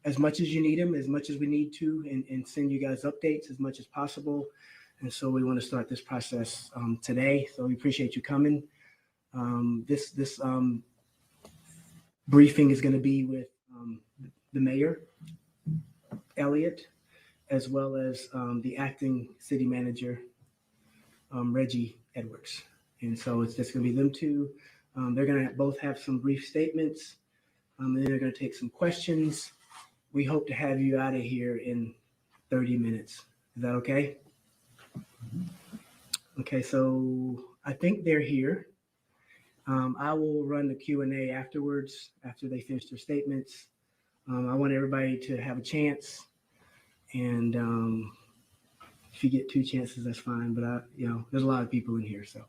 as much as you need them, as much as we need to, and send you guys updates as much as possible. And so we want to start this process today. So we appreciate you coming. This briefing is going to be with the mayor, Elliott, as well as the acting city manager, Reggie Edwards. And so it's just going to be them two. They're going to both have some brief statements, and then they're going to take some questions. We hope to have you out of here in 30 minutes. Is that okay? Okay, so I think they're here. I will run the Q&A afterwards, after they finish their statements. I want everybody to have a chance, and if you get 2 chances, that's fine. But there's a lot of people in here, so.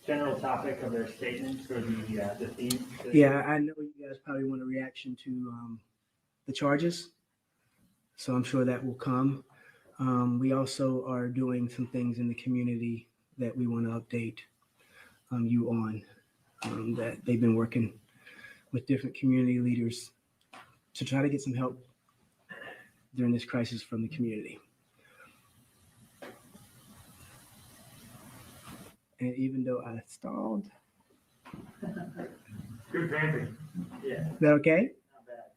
General topic of their statements or the theme? Yeah, I know you guys probably want a reaction to the charges, so I'm sure that will come. We also are doing some things in the community that we want to update you on, that they've been working with different community leaders to try to get some help during this crisis from the community. And even though I stalled. Good vamping. Yeah. Is that okay? Not bad.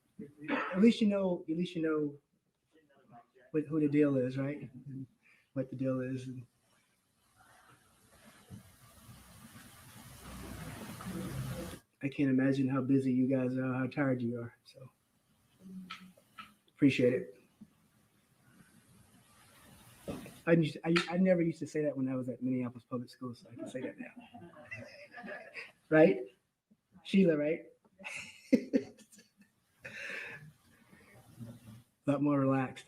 At least you know who the deal is, right? What the deal is. I can't imagine how busy you guys are, how tired you are. So appreciate it. I never used to say that when I was at Minneapolis Public Schools, so I can say that now. Right? Sheila, right? A lot more relaxed.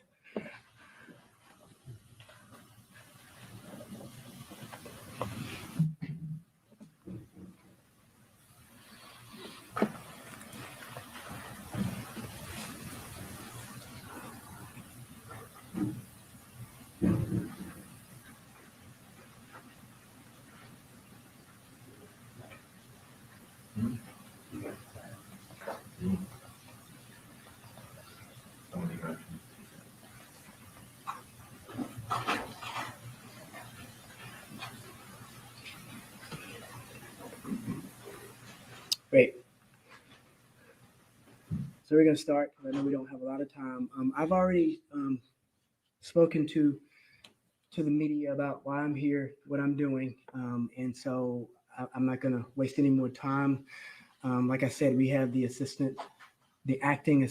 Great. So we're going to start, because I know we don't have a lot of time. I've already spoken to the media about why I'm here, what I'm doing, and so I'm not going to waste any more time. Like I said, we have the acting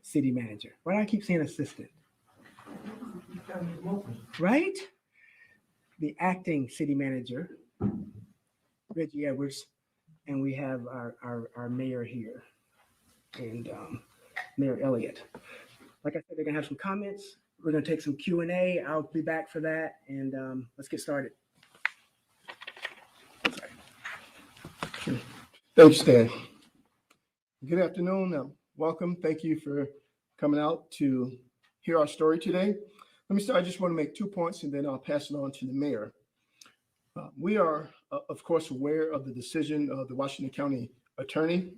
city manager. Why do I keep saying assistant? Right? The acting city manager, Reggie Edwards, and we have our mayor here, and Mayor Elliott. Like I said, they're gonna have some comments. We're gonna take some Q&A. I'll be back for that, and let's get started. Thanks, Stan. Good afternoon. Welcome. Thank you for coming out to hear our story today. Let me start. I just want to make 2 points, and then I'll pass it on to the mayor. We are, of course, aware of the decision of the Washington County Attorney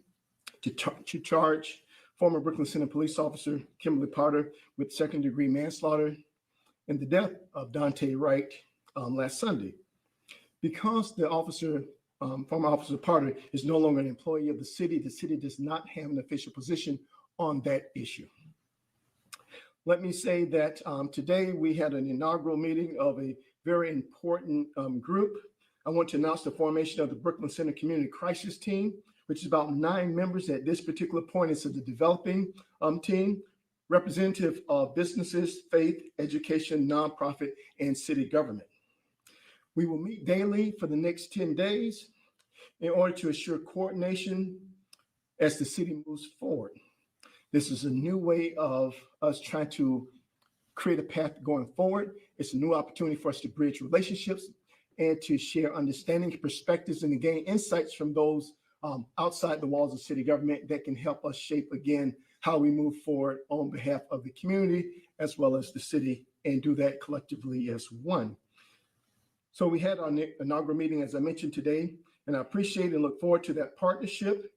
to charge former Brooklyn Center police officer Kimberly Potter with second-degree manslaughter in the death of Daunte Wright last Sunday. Because the former officer Potter is no longer an employee of the city does not have an official position on that issue. Let me say that today we had an inaugural meeting of a very important group. I want to announce the formation of the Brooklyn Center Community Crisis Team, which is about 9 members at this particular point. It's the developing team, representative of businesses, faith, education, nonprofit, and city government. We will meet daily for the next 10 days in order to assure coordination as the city moves forward. This is a new way of us trying to create a path going forward. It's a new opportunity for us to bridge relationships and to share understanding, perspectives, and to gain insights from those outside the walls of city government that can help us shape, again, how we move forward on behalf of the community as well as the city, and do that collectively as one. So we had our inaugural meeting, as I mentioned today. And I appreciate and look forward to that partnership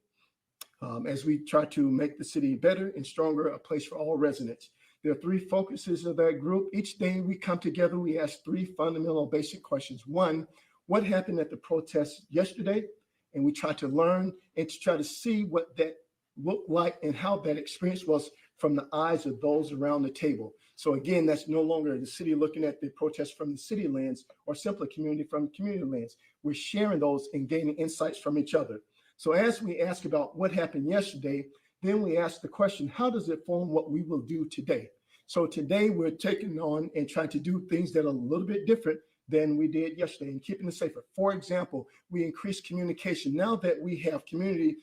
as we try to make the city better and stronger, a place for all residents. There are three focuses of that group. Each day we come together, we ask three fundamental basic questions. One, what happened at the protest yesterday? And we try to learn and to try to see what that looked like and how that experience was from the eyes of those around the table. So again, that's no longer the city looking at the protest from the city lens or simply community from community lens. We're sharing those and gaining insights from each other. So as we ask about what happened yesterday, then we ask the question, how does it form what we will do today? So today we're taking on and trying to do things that are a little bit different than we did yesterday and keeping it safer. For example, we increased communication. Now that we have community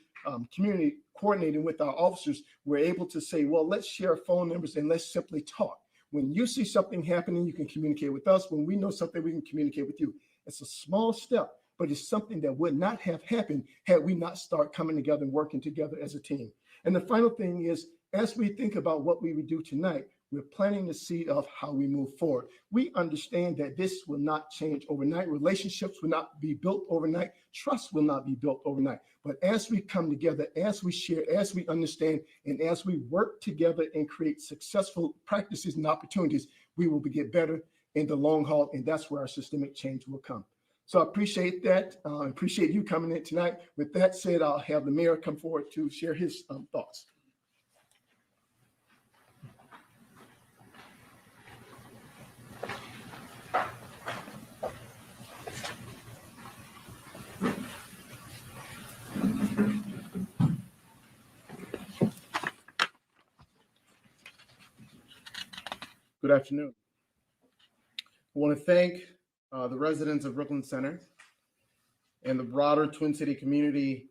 coordinating with our officers, we're able to say, well, let's share phone numbers and let's simply talk. When you see something happening, you can communicate with us. When we know something, we can communicate with you. It's a small step, but it's something that would not have happened had we not start coming together and working together as a team. And the final thing is, as we think about what we would do tonight, we're planting the seed of how we move forward. We understand that this will not change overnight. Relationships will not be built overnight. Trust will not be built overnight. But as we come together, as we share, as we understand, and as we work together and create successful practices and opportunities, we will get better in the long haul. And that's where our systemic change will come. So I appreciate that. I appreciate you coming in tonight. With that said, I'll have the mayor come forward to share his thoughts. Good afternoon. I want to thank the residents of Brooklyn Center and the broader Twin City community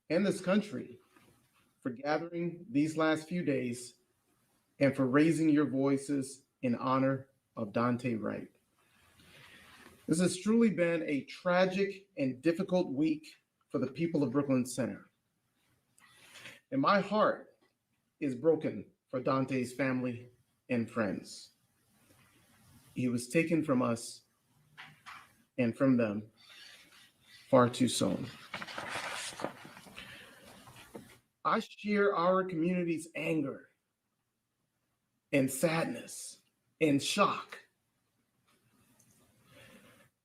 and this country for gathering these last few days and for raising your voices in honor of Daunte Wright. This has truly been a tragic and difficult week for the people of Brooklyn Center. And my heart is broken for Daunte's family and friends. He was taken from us and from them far too soon. I share our community's anger and sadness and shock.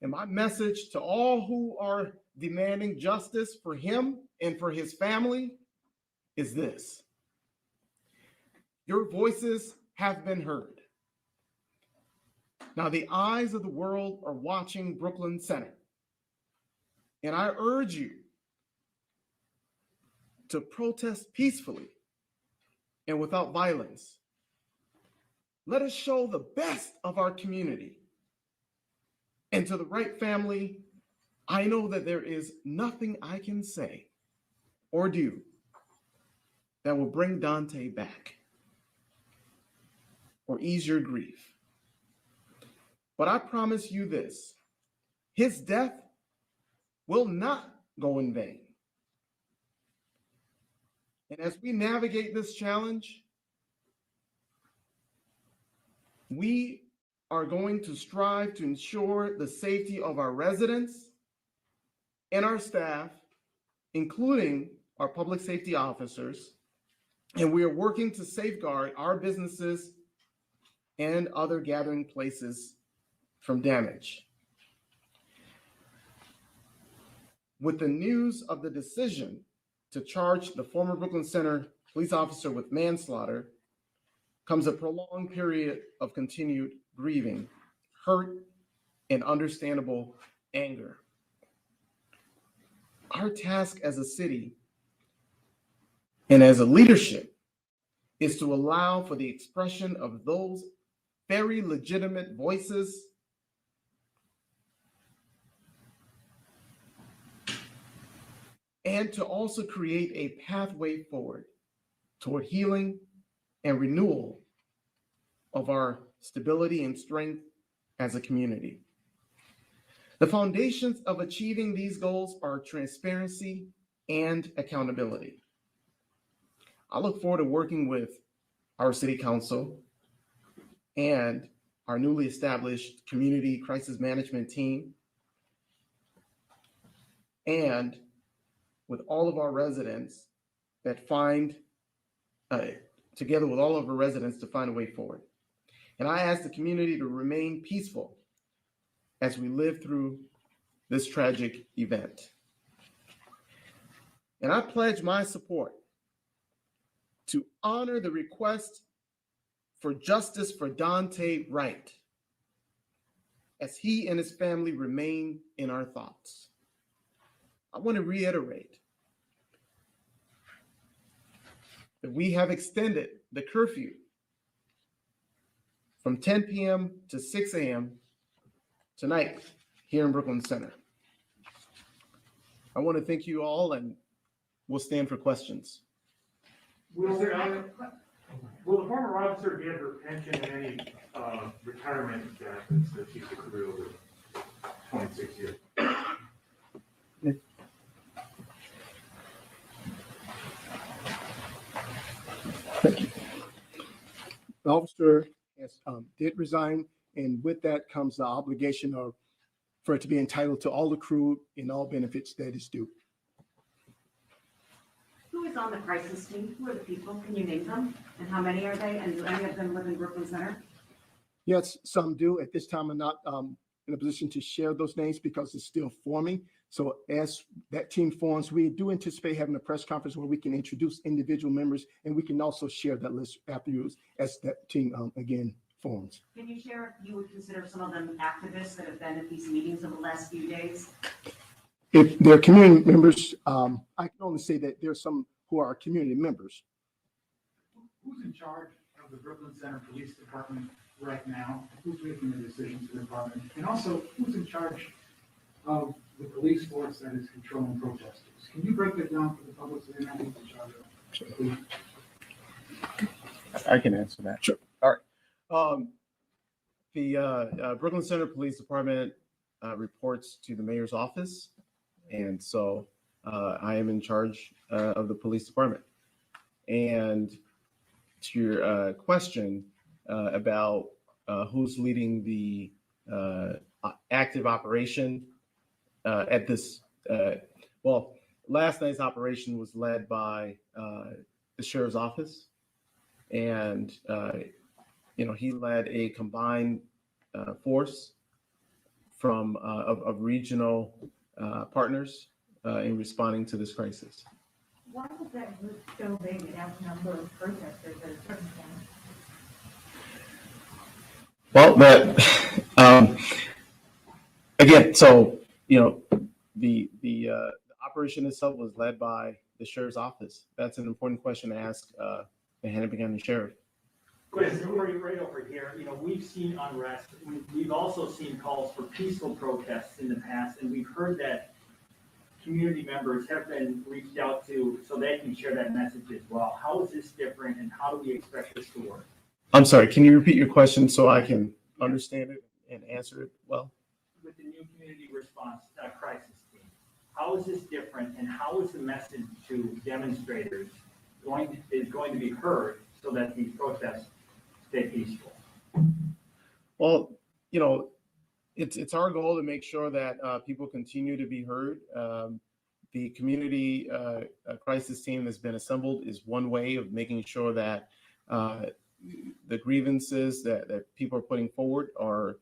And my message to all who are demanding justice for him and for his family is this: your voices have been heard. Now the eyes of the world are watching Brooklyn Center. And I urge you to protest peacefully and without violence. Let us show the best of our community. And to the Wright family, I know that there is nothing I can say or do that will bring Daunte back or ease your grief. But I promise you this: his death will not go in vain. And as we navigate this challenge, we are going to strive to ensure the safety of our residents and our staff, including our public safety officers. And we are working to safeguard our businesses and other gathering places from damage. With the news of the decision to charge the former Brooklyn Center police officer with manslaughter comes a prolonged period of continued grieving, hurt, and understandable anger. Our task as a city and as a leadership is to allow for the expression of those very legitimate voices and to also create a pathway forward toward healing and renewal of our stability and strength as a community. The foundations of achieving these goals are transparency and accountability. I look forward to working with our city council and our newly established community crisis management team and with all of our residents that find, together with all of our residents to find a way forward. And I ask the community to remain peaceful as we live through this tragic event. And I pledge my support to honor the request for justice for Daunte Wright as he and his family remain in our thoughts. I want to reiterate that we have extended the curfew from 10 p.m. to 6 a.m. tonight here in Brooklyn Center. I want to thank you all, and we'll stand for questions. Will the former officer get her pension and any retirement benefits that she's accrued over 26 years? Thank you. The officer has, did resign, and with that comes the obligation of for it to be entitled to all accrued and all benefits that is due. Who is on the crisis team? Who are the people? Can you name them? And how many are they? And do any of them live in Brooklyn Center? Yes, some do. At this time, I'm not in a position to share those names because it's still forming. So as that team forms, we do anticipate having a press conference where we can introduce individual members, and we can also share that list afterwards as that team again forms. Can you share if you would consider some of them activists that have been at these meetings over the last few days? If they're community members, I can only say that there's some who are community members. Who's in charge of the Brooklyn Center Police Department right now? Who's making the decisions for the department? And also, who's in charge of the police force that is controlling protesters? Can you break that down for the public so they know who's in charge of? I can answer that. Sure. All right. The Brooklyn Center Police Department reports to the mayor's office. And so I am in charge of the police department. And to your question about who's leading the active operation at this, well, last night's operation was led by the sheriff's office. And, he led a combined force from of regional partners in responding to this crisis. Why was that group so big and have a number of protesters at a certain point? Well, again, so the operation itself was led by the sheriff's office. That's an important question to ask the Hennepin County Sheriff. Chris, right over here, we've seen unrest. We've also seen calls for peaceful protests in the past, and we've heard that community members have been reached out to so they can share that message as well. How is this different, and how do we expect this to work? I'm sorry, can you repeat your question so I can understand it and answer it well? With the new community response crisis team, how is this different, and how is the message to demonstrators going to be heard so that these protests stay peaceful? Well, it's our goal to make sure that people continue to be heard. The community crisis team that's been assembled is one way of making sure that the grievances that people are putting forward are,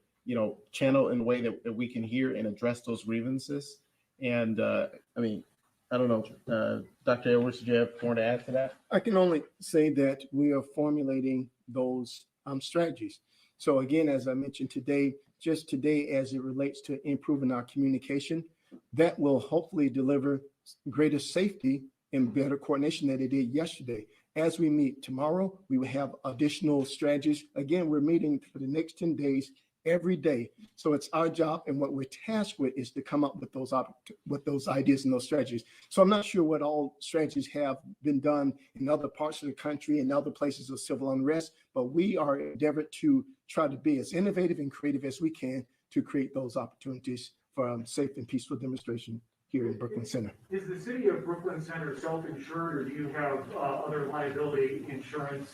channeled in a way that we can hear and address those grievances. And I don't know, Dr. Edwards, did you have more to add to that? I can only say that we are formulating those strategies. So again, as I mentioned today, just today, as it relates to improving our communication, that will hopefully deliver greater safety and better coordination than it did yesterday. As we meet tomorrow, we will have additional strategies. Again, we're meeting for the next 10 days every day. So it's our job, and what we're tasked with is to come up with those ideas and those strategies. So I'm not sure what all strategies have been done in other parts of the country and other places of civil unrest, but we are endeavored to try to be as innovative and creative as we can to create those opportunities for safe and peaceful demonstration here in Brooklyn Center. Is the city of Brooklyn Center self-insured, or do you have other liability insurance,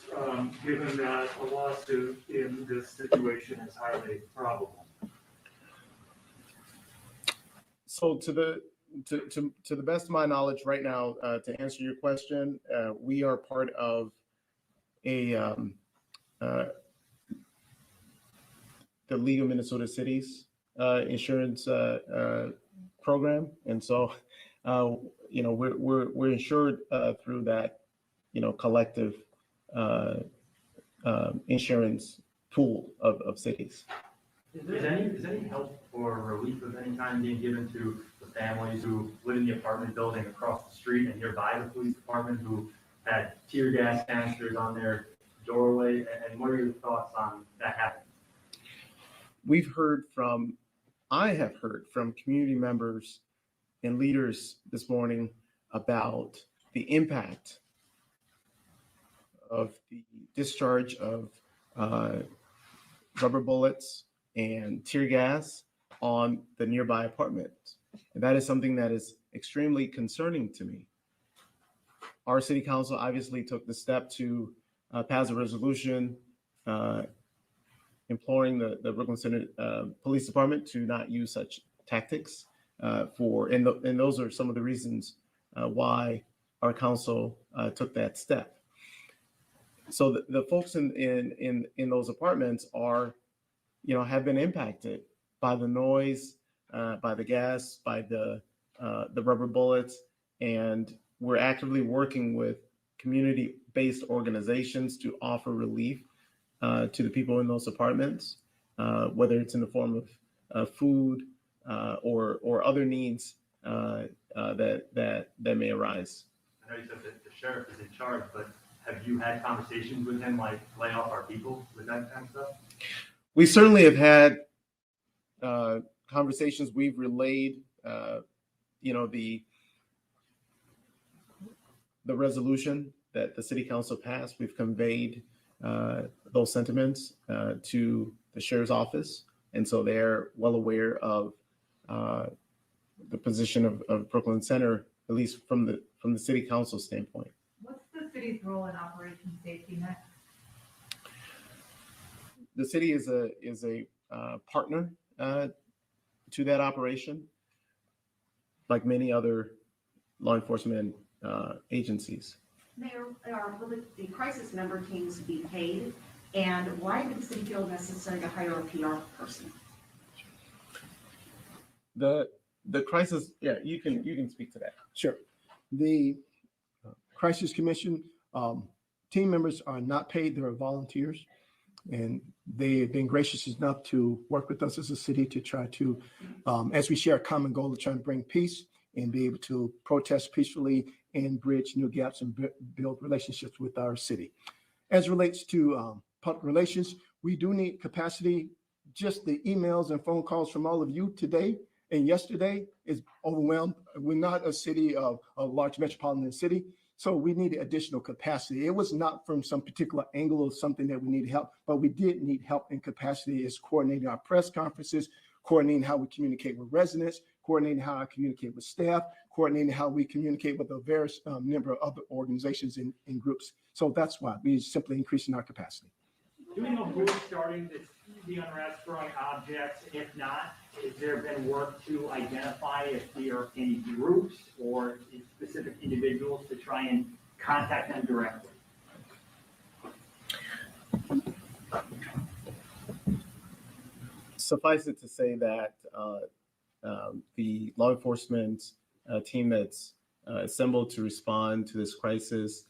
given that a lawsuit in this situation is highly probable? So to to the best of my knowledge right now, to answer your question, we are part of a the League of Minnesota Cities insurance program, and so we're insured through that collective insurance pool of cities. Is any help or relief of any kind being given to the families who live in the apartment building across the street and nearby the police department who had tear gas canisters on their doorway? And what are your thoughts on that happening? I have heard from community members and leaders this morning about the impact of the discharge of rubber bullets and tear gas on the nearby apartments. And that is something that is extremely concerning to me. Our city council obviously took the step to pass a resolution imploring the Brooklyn Center Police Department to not use such tactics and those are some of the reasons why our council took that step. So the folks in those apartments are, have been impacted by the noise, by the gas, by the rubber bullets, and we're actively working with community-based organizations to offer relief to the people in those apartments, whether it's in the form of food or other needs that may arise. I know you said that the sheriff is in charge, but have you had conversations with him, like lay off our people, with that kind of stuff? We certainly have had conversations. We've relayed, the resolution that the city council passed. We've conveyed those sentiments to the sheriff's office, and so they're well aware of the position of Brooklyn Center, at least from the city council standpoint. What's the city's role in Operation Safety Net? The city is a partner to that operation, like many other law enforcement agencies. Mayor, will the crisis member teams be paid? And why did the city feel necessary to hire a PR person? The crisis, you can speak to that. Sure. The Crisis Commission team members are not paid, they're volunteers. And they've been gracious enough to work with us as a city to try to, as we share a common goal of trying to bring peace and be able to protest peacefully and bridge new gaps and build relationships with our city. As it relates to public relations, we do need capacity. Just the emails and phone calls from all of you today and yesterday is overwhelmed. We're not a city of a large metropolitan city, so we need additional capacity. It was not from some particular angle of something that we needed help, but we did need help and capacity is coordinating our press conferences, coordinating how we communicate with residents, coordinating how I communicate with staff, coordinating how we communicate with a various number of other organizations and groups. So that's why we're simply increasing our capacity. Do we know who's starting the unrest, throwing objects? If not, has there been work to identify if there are any groups or specific individuals to try and contact them directly? Suffice it to say that the law enforcement team that's assembled to respond to this crisis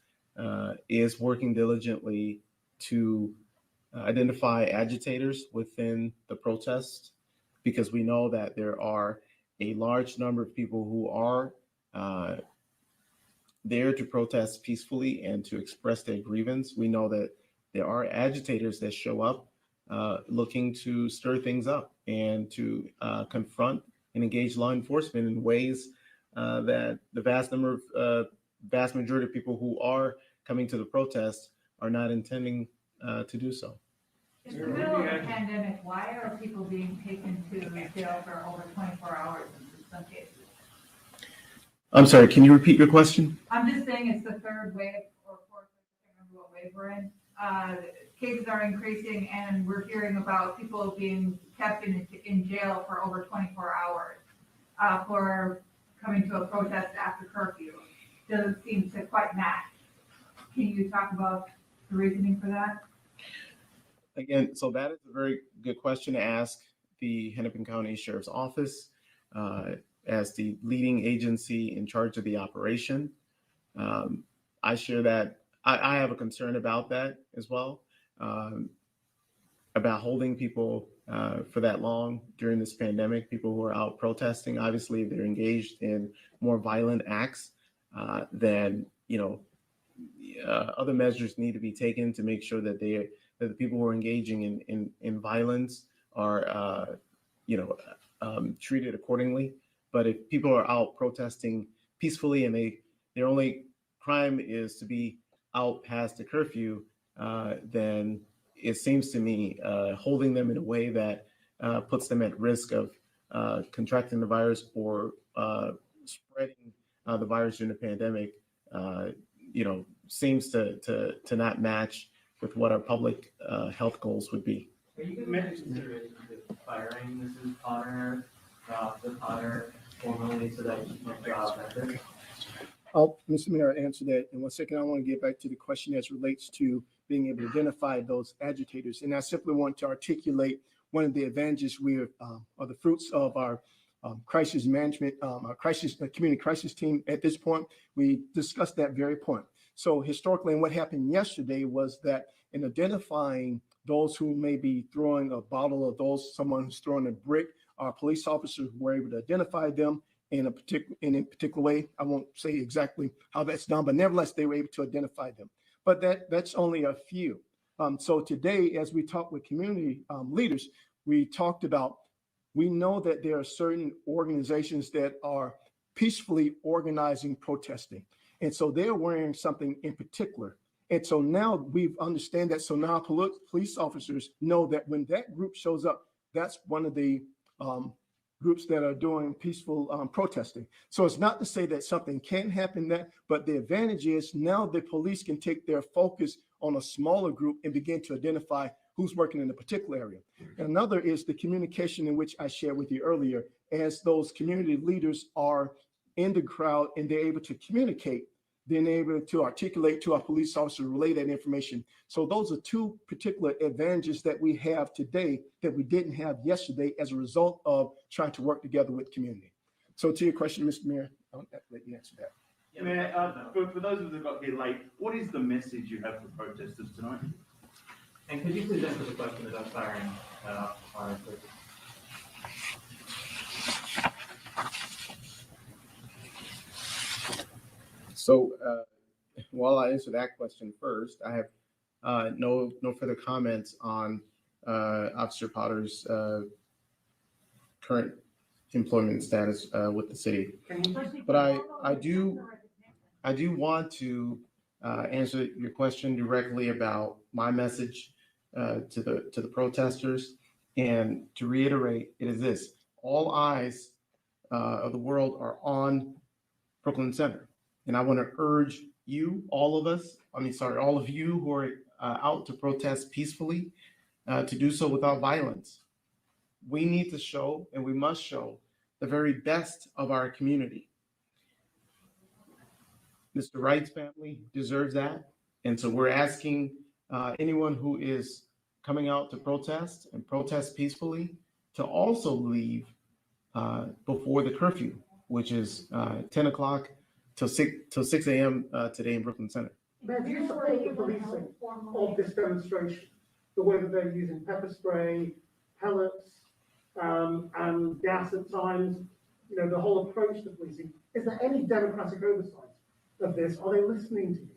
is working diligently to identify agitators within the protest, because we know that there are a large number of people who are there to protest peacefully and to express their grievance. We know that there are agitators that show up looking to stir things up and to confront and engage law enforcement in ways that the vast majority of people who are coming to the protest are not intending to do so. In the middle of a pandemic, why are people being taken to jail for over 24 hours in some cases? I'm sorry, can you repeat your question? I'm just saying it's the third wave or fourth, I can't remember what wave we're in. Cases are increasing and we're hearing about people being kept in jail for over 24 hours for coming to a protest after curfew doesn't seem to quite match. Can you talk about the reasoning for that? Again, so that is a very good question to ask the Hennepin County Sheriff's Office as the leading agency in charge of the operation. I share that. I have a concern about that as well, about holding people for that long during this pandemic. People who are out protesting, obviously, they're engaged in more violent acts than other measures need to be taken to make sure that that the people who are engaging in violence are treated accordingly. But if people are out protesting peacefully and their only crime is to be out past the curfew, then it seems to me holding them in a way that puts them at risk of contracting the virus or spreading the virus during the pandemic, seems to not match with what our public health goals would be. Are you going to consider firing Mrs. Potter, the Potter, formally so that she can job better? I'll, Mr. Mayor, answer that in 1 second. I want to get back to the question as relates to being able to identify those agitators. And I simply want to articulate one of the advantages or the fruits of our crisis management, our community crisis team at this point. We discussed that very point. So historically, and what happened yesterday was that in identifying those who may be throwing a bottle or someone who's throwing a brick, our police officers were able to identify them in a particular way. I won't say exactly how that's done, but nevertheless, they were able to identify them. But that's only a few. So today, as we talk with community leaders, we talked about, we know that there are certain organizations that are peacefully organizing, protesting. And so they're wearing something in particular. And so now we understand that. So now police officers know that when that group shows up, that's one of the groups that are doing peaceful protesting. So it's not to say that something can't happen there, but the advantage is now the police can take their focus on a smaller group and begin to identify who's working in a particular area. And another is the communication in which I shared with you earlier, as those community leaders are in the crowd and they're able to communicate, then able to articulate to our police officers, relay that information. So those are two particular advantages that we have today that we didn't have yesterday as a result of trying to work together with community. So to your question, Mr. Mayor, I'll let you answer that. For those of us who got here late, what is the message you have for protesters tonight? And could you please answer the question about firing Potter, please? So while I answer that question first, I have no further comments on Officer Potter's current employment status with the city. But I do want to answer your question directly about my message to the protesters, and to reiterate, it is this: all eyes of the world are on Brooklyn Center. And I want to urge you, all of you who are out to protest peacefully, to do so without violence. We need to show, and we must show, the very best of our community. Mr. Wright's family deserves that. And so we're asking anyone who is coming out to protest and protest peacefully to also leave before the curfew, which is 10 o'clock till 6 a.m. Today in Brooklyn Center. Mayor, do you support the policing of this demonstration? The way that they're using pepper spray, pellets, and gas at times, the whole approach to policing. Is there any democratic oversight of this? Are they listening to you?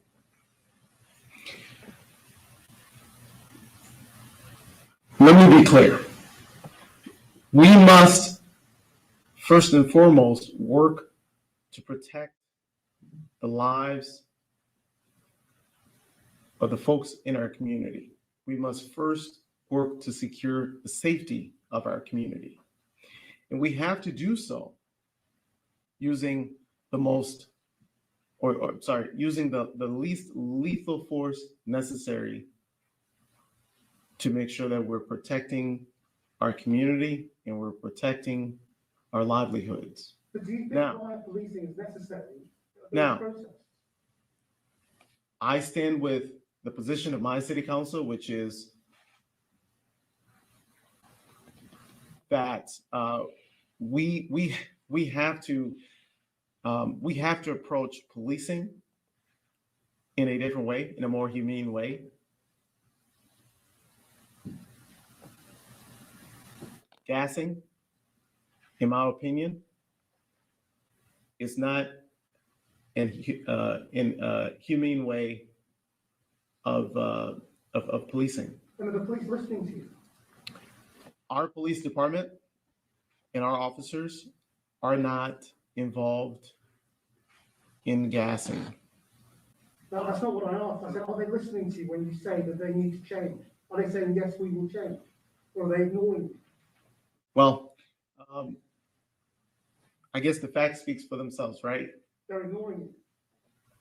Let me be clear. We must, first and foremost, work to protect the lives of the folks in our community. We must first work to secure the safety of our community. And we have to do so using the least lethal force necessary to make sure that we're protecting our community and we're protecting our livelihoods. But do you think Now- riot policing is necessary? Now- Process? I stand with the position of my city council, which is that we have to approach policing in a different way, in a more humane way. Gassing, in my opinion, is not in a humane way of policing. And are the police listening to you? Our police department and our officers are not involved in gassing. No, that's not what I asked. I said, are they listening to you when you say that they need to change? Are they saying, yes, we will change? Or are they ignoring you? Well, I guess the facts speaks for themselves, right? They're ignoring you.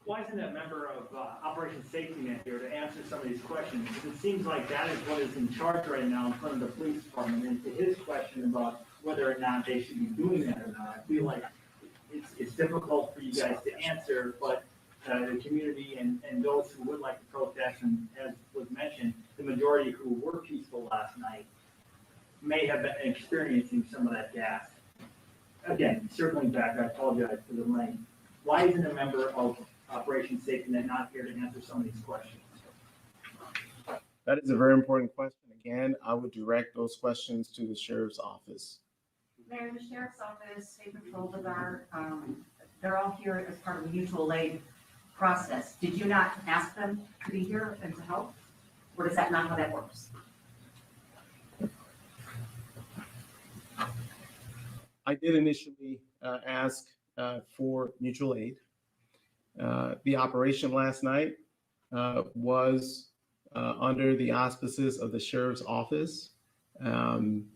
Why isn't a member of Operation Safety Net here to answer some of these questions? Because it seems like that is what is in charge right now in front of the police department. And to his question about whether or not they should be doing that or not, I feel like it's difficult for you guys to answer, but the community and those who would like to protest, and as was mentioned, the majority who were peaceful last night may have been experiencing some of that gas. Again, circling back, I apologize for the length. Why isn't a member of Operation Safety Net not here to answer some of these questions? That is a very important question. Again, I would direct those questions to the sheriff's office. Mayor, the sheriff's office, State Patrol, the guard, they're all here as part of the mutual aid process. Did you not ask them to be here and to help? Or is that not how that works? I did initially ask for mutual aid. The operation last night was under the auspices of the sheriff's office. And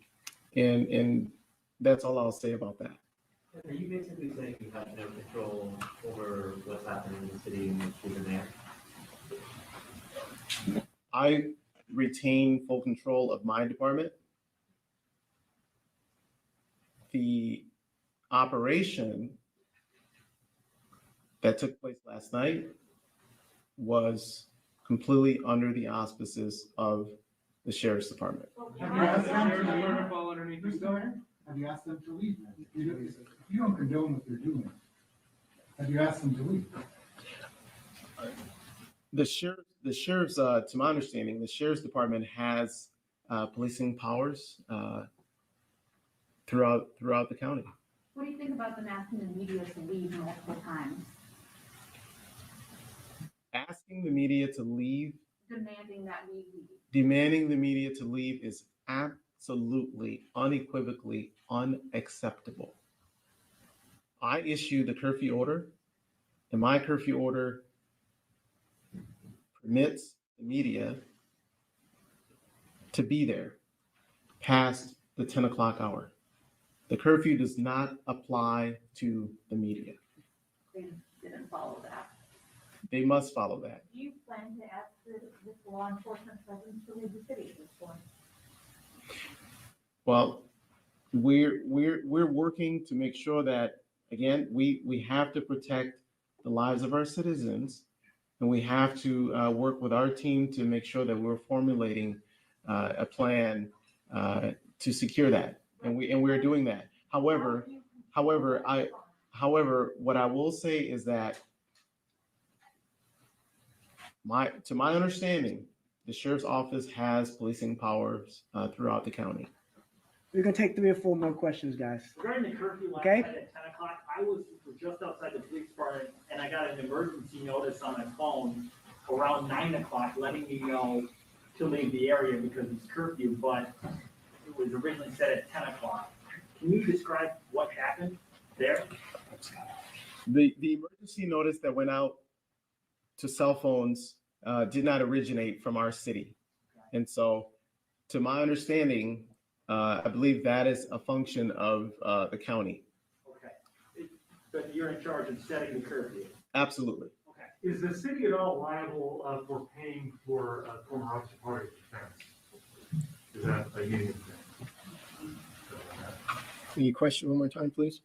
that's all I'll say about that. Are you basically saying you have no control over what's happening in the city and what's in there? I retain full control of my department. The operation that took place last night was completely under the auspices of the sheriff's department. Have you asked them to leave? Mr. Mayor, have you asked them to leave? You don't condone what they're doing. Have you asked them to leave? The sheriff's, to my understanding, the sheriff's department has policing powers throughout the county. What do you think about them asking the media to leave multiple times? Asking the media to leave, Demanding that we leave? demanding the media to leave is absolutely, unequivocally unacceptable. I issued the curfew order, and my curfew order permits the media to be there past the 10 o'clock hour. The curfew does not apply to the media. They didn't follow that. They must follow that. Do you plan to ask the law enforcement presence to leave the city at this point? Well, we're working to make sure that, again, we have to protect the lives of our citizens, and we have to work with our team to make sure that we're formulating a plan to secure that, and we're doing that. However, what I will say is that to my understanding, the sheriff's office has policing powers throughout the county. We're gonna take 3 or 4 more questions, guys. Regarding the curfew last Okay. night at 10 o'clock, I was just outside the police department and I got an emergency notice on my phone around 9 o'clock letting me know to leave the area because it's curfew, but it was originally set at 10 o'clock. Can you describe what happened there? The emergency notice that went out to cell phones did not originate from our city. And so, to my understanding, I believe that is a function of the county. Okay. But you're in charge of setting the curfew. Absolutely. Okay. Is the city at all liable for paying for former officer party defense? Is that a union thing? Can you question one more time, please?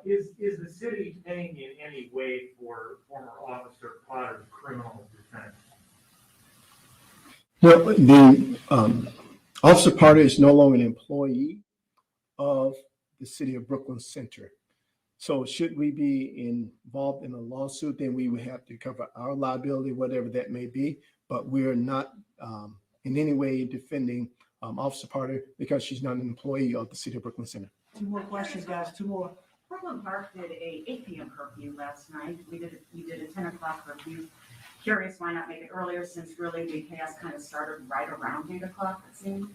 Is the city paying in any way for former Officer Potter's criminal defense? Well, the Officer Potter is no longer an employee of the city of Brooklyn Center. So should we be involved in a lawsuit, then we would have to cover our liability, whatever that may be. But we're not in any way defending Officer Potter because she's not an employee of the city of Brooklyn Center. Two more questions, guys, two more. Brooklyn Park did a 8 p.m. curfew last night. You did a 10 o'clock curfew. Curious why not make it earlier, since really the chaos kind of started right around 8 o'clock, it seemed.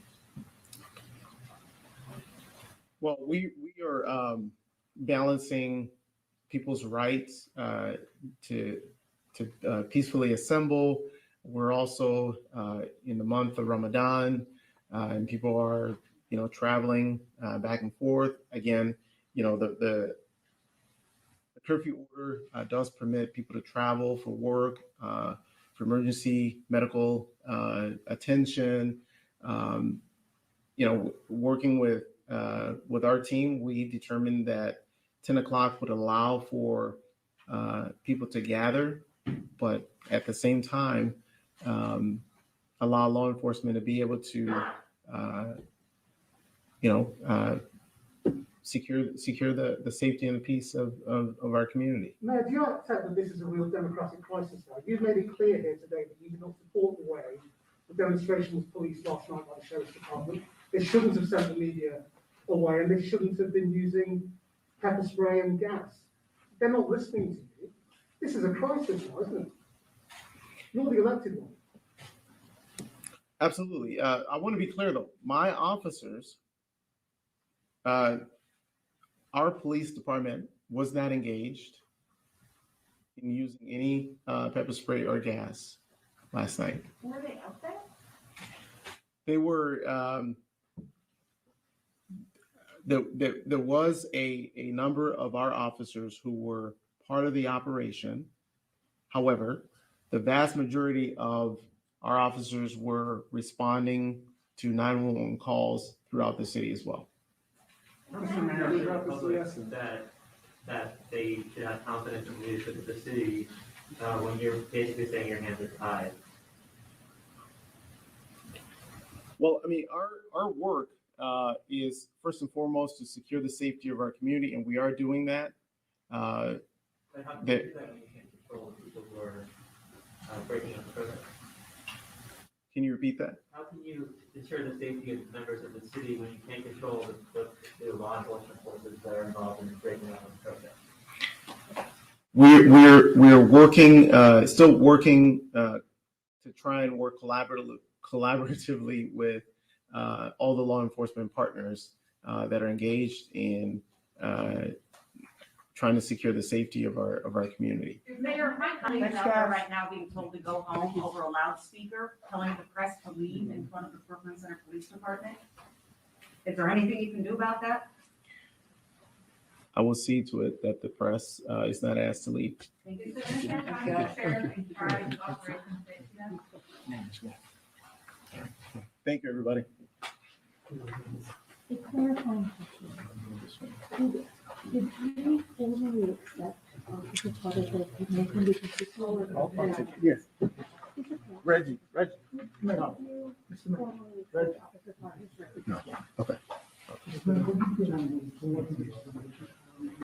Well, we are balancing people's rights to peacefully assemble. We're also in the month of Ramadan, and people are, traveling back and forth. Again, the curfew order does permit people to travel for work, for emergency medical attention. Working with our team, we determined that 10 o'clock would allow for people to gather, but at the same time, allow law enforcement to be able to, secure the safety and the peace of our community. Mayor, do you accept that this is a real democratic crisis now? You've made it clear here today that you do not support the way the demonstration was policed last night by the Sheriff's Department. They shouldn't have sent the media away, and they shouldn't have been using pepper spray and gas. They're not listening to you. This is a crisis now, isn't it? You're the elected one. Absolutely. I want to be clear though. My officers, our police department was not engaged in using any pepper spray or gas last night. Were they out there? They were. There was a number of our officers who were part of the operation. However, the vast majority of our officers were responding to 911 calls throughout the city as well. That they should have confidence in the leadership of the city when you're basically saying your hands are tied. Well, I mean, our work is first and foremost to secure the safety of our community, and we are doing that. But how can you do that when you can't control people who are breaking up the protest? Can you repeat that? How can you ensure the safety of members of the city when you can't control the law enforcement forces that are involved in breaking up the protest? We're working, still working to try and work collaboratively with all the law enforcement partners that are engaged in trying to secure the safety of our community. Mayor, my colleagues out there right now being told to go home over a loudspeaker, telling the press to leave in front of the Brooklyn Center Police Department. Is there anything you can do about that? I will see to it that the press is not asked to leave. Thank you. Is there any kind of sheriff in charge of operations safety? Thank you, everybody. A clarifying question. Did you formally accept the part of the making the consistent? Yes. Is it Reggie. No. No. Okay.